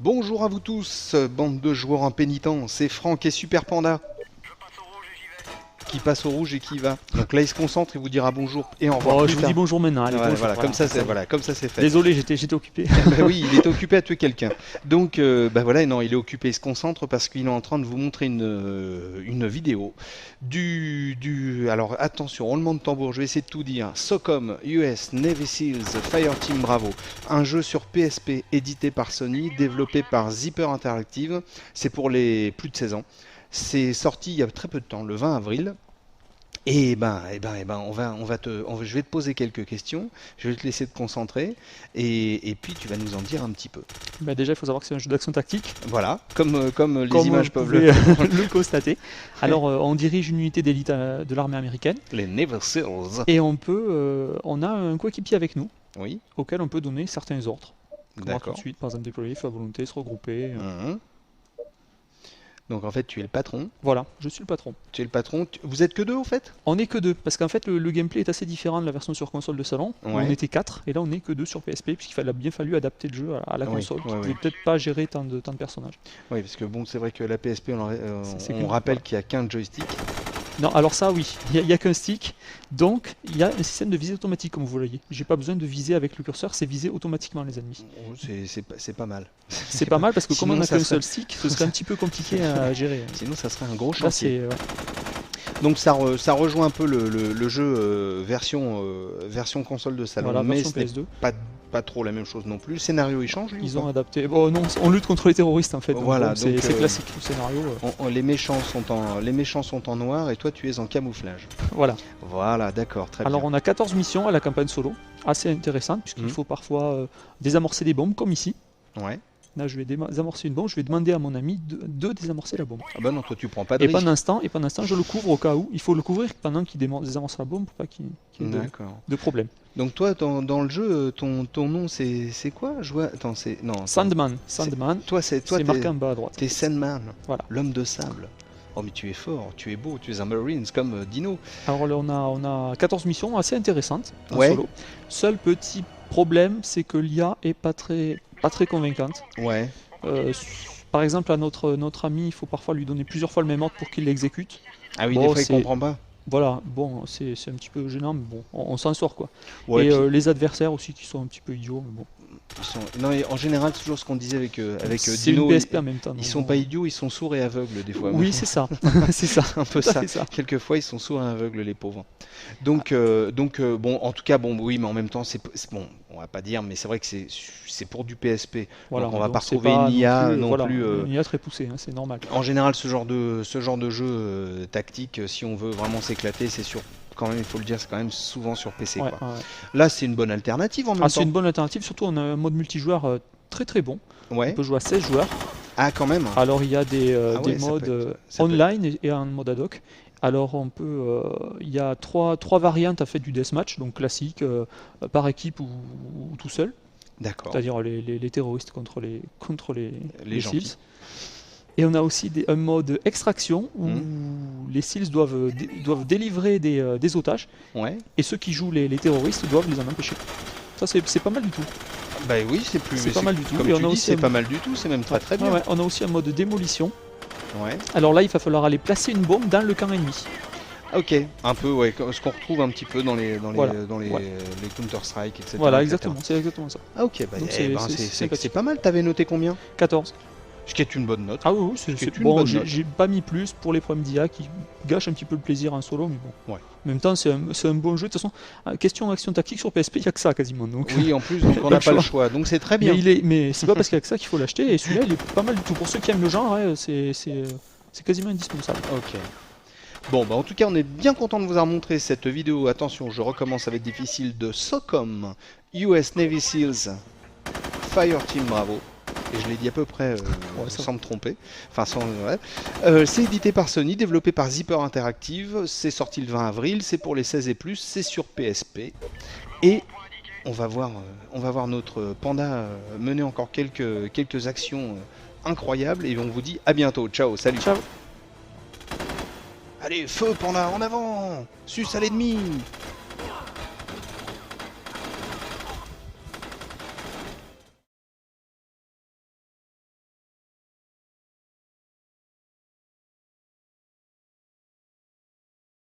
Bonjour à vous tous, bande de joueurs impénitents, c'est Franck et Super Panda. Qui passe au rouge et qui y va. Donc là il se concentre et vous dira bonjour et au revoir. Oh, je vous dis bonjour maintenant. Allez, bonjour, voilà, comme ça c'est fait. Désolé, j'étais occupé. Bah oui, il était occupé à tuer quelqu'un. Donc bah voilà, non, il est occupé, il se concentre parce qu'il est en train de vous montrer une vidéo alors attention, roulement de tambour, je vais essayer de tout dire. SOCOM US Navy Seals Fireteam Bravo, un jeu sur PSP édité par Sony, développé par Zipper Interactive. C'est pour les plus de 16 ans. C'est sorti il y a très peu de temps, le 20 avril. Et je vais te poser quelques questions, je vais te laisser te concentrer, et puis tu vas nous en dire un petit peu. Bah déjà, il faut savoir que c'est un jeu d'action tactique. Voilà, comme les images peuvent le constater. Alors, on dirige une unité d'élite de l'armée américaine. Les Navy Seals. Et on a un coéquipier avec nous, oui, auquel on peut donner certains ordres. D'accord. Tout de suite, par exemple, déployer, faire volonté, se regrouper. Donc en fait tu es le patron. Voilà, je suis le patron. Tu es le patron. Vous êtes que deux au fait? On n'est que deux, parce qu'en fait le gameplay est assez différent de la version sur console de salon. Ouais. On était 4, et là on n'est que 2 sur PSP, puisqu'il a bien fallu adapter le jeu à la console. Qui ne pouvait peut-être pas gérer tant de personnages. Oui, parce que bon, c'est vrai que la PSP, on rappelle qu'il n'y a qu'un joystick. Non, alors ça oui, il n'y a qu'un stick, donc il y a un système de visée automatique comme vous voyez. J'ai pas besoin de viser avec le curseur, c'est viser automatiquement les ennemis. C'est pas mal. C'est pas mal parce que comme on n'a qu'un seul stick, ce serait un petit peu compliqué à gérer. Sinon ça serait un gros chantier. Là, donc ça rejoint un peu le jeu version console de salon, voilà, mais ce n'est PS2. pas trop la même chose non plus. Le scénario il change. Ils ont adapté. Bon non, on lutte contre les terroristes en fait. Voilà, donc c'est classique le scénario. Les méchants sont en noir et toi tu es en camouflage. Voilà, d'accord, très bien. Alors on a 14 missions à la campagne solo, assez intéressantes puisqu'il faut parfois désamorcer des bombes comme ici. Ouais. Là, je vais désamorcer une bombe, je vais demander à mon ami de désamorcer la bombe. Ah bah non, toi tu prends pas de risque. Et pendant ce temps, je le couvre au cas où. Il faut le couvrir pendant qu'il désamorce la bombe pour pas qu'il y ait de problème. Donc toi, dans le jeu, ton nom c'est quoi? Sandman. Toi, c'est marqué en bas à droite. T'es Sandman, voilà. L'homme de sable. Oh mais tu es fort, tu es beau, tu es un Marines comme Dino. Alors là, on a 14 missions assez intéressantes en solo. Seul petit problème, c'est que l'IA est pas très convaincante. Ouais. Par exemple, à notre ami, il faut parfois lui donner plusieurs fois le même ordre pour qu'il l'exécute. Ah oui, des fois il comprend pas. Voilà, bon, c'est un petit peu gênant, mais bon, on s'en sort quoi. Ouais, et puis... les adversaires aussi qui sont un petit peu idiots, mais bon. Non, en général, c'est toujours ce qu'on disait avec c'est Dino. Une PSP en même temps. Ils sont pas idiots, ils sont sourds et aveugles des fois. Oui, c'est ça. C'est ça. Un peu ça. Quelquefois, ils sont sourds et aveugles, les pauvres. Donc, bon, en tout cas, bon, oui, mais en même temps, c'est bon. On va pas dire, mais c'est vrai que c'est pour du PSP. Voilà, donc on va pas retrouver une IA non plus. Une IA très poussée, c'est normal. En général, ce genre de jeu tactique, si on veut vraiment s'éclater, c'est sûr. Quand même, il faut le dire, c'est quand même souvent sur PC. Ouais. Là, c'est une bonne alternative en même temps. C'est une bonne alternative, surtout on a un mode multijoueur très très bon. Ouais. On peut jouer à 16 joueurs. Ah, quand même. Alors il y a des modes online et un mode ad hoc. Alors on peut, il y a trois variantes à fait du deathmatch, donc classique, par équipe ou tout seul. D'accord. C'est-à-dire les terroristes contre les gentils. SEALs. Et on a aussi un mode extraction où les SEALs doivent délivrer des otages. Ouais. Et ceux qui jouent les terroristes doivent les en empêcher. Ça c'est pas mal du tout. Bah oui, c'est pas mal du tout. Comme tu dis, c'est pas mal du tout, c'est même très bien. Ouais. On a aussi un mode démolition. Ouais. Alors là, il va falloir aller placer une bombe dans le camp ennemi. Ok, un peu, ce qu'on retrouve un petit peu dans les Counter-Strike, etc. Voilà, exactement, c'est exactement ça. Ah ok, c'est pas mal, t'avais noté combien? 14. Ce qui est une bonne note. Ah oui, c'est bon, j'ai pas mis plus pour les problèmes d'IA qui gâchent un petit peu le plaisir en solo, mais bon. Ouais. En même temps, c'est un bon jeu. De toute façon, question action tactique sur PSP, il n'y a que ça quasiment. Donc... Oui, en plus, donc on n'a pas le choix, donc c'est très bien. Mais c'est pas parce qu'il y a que ça qu'il faut l'acheter, et celui-là, il est pas mal du tout. Pour ceux qui aiment le genre, c'est quasiment indispensable. Ok. Bon, bah en tout cas, on est bien content de vous avoir montré cette vidéo. Attention, je recommence, ça va être difficile, de SOCOM US Navy Seals Fireteam Bravo. Et je l'ai dit à peu près sans me tromper. Enfin, c'est édité par Sony, développé par Zipper Interactive. C'est sorti le 20 avril. C'est pour les 16 et plus. C'est sur PSP. Et on va voir notre panda mener encore quelques actions incroyables. Et on vous dit à bientôt. Ciao, salut. Ciao. Allez, feu, panda, en avant. Suce à l'ennemi.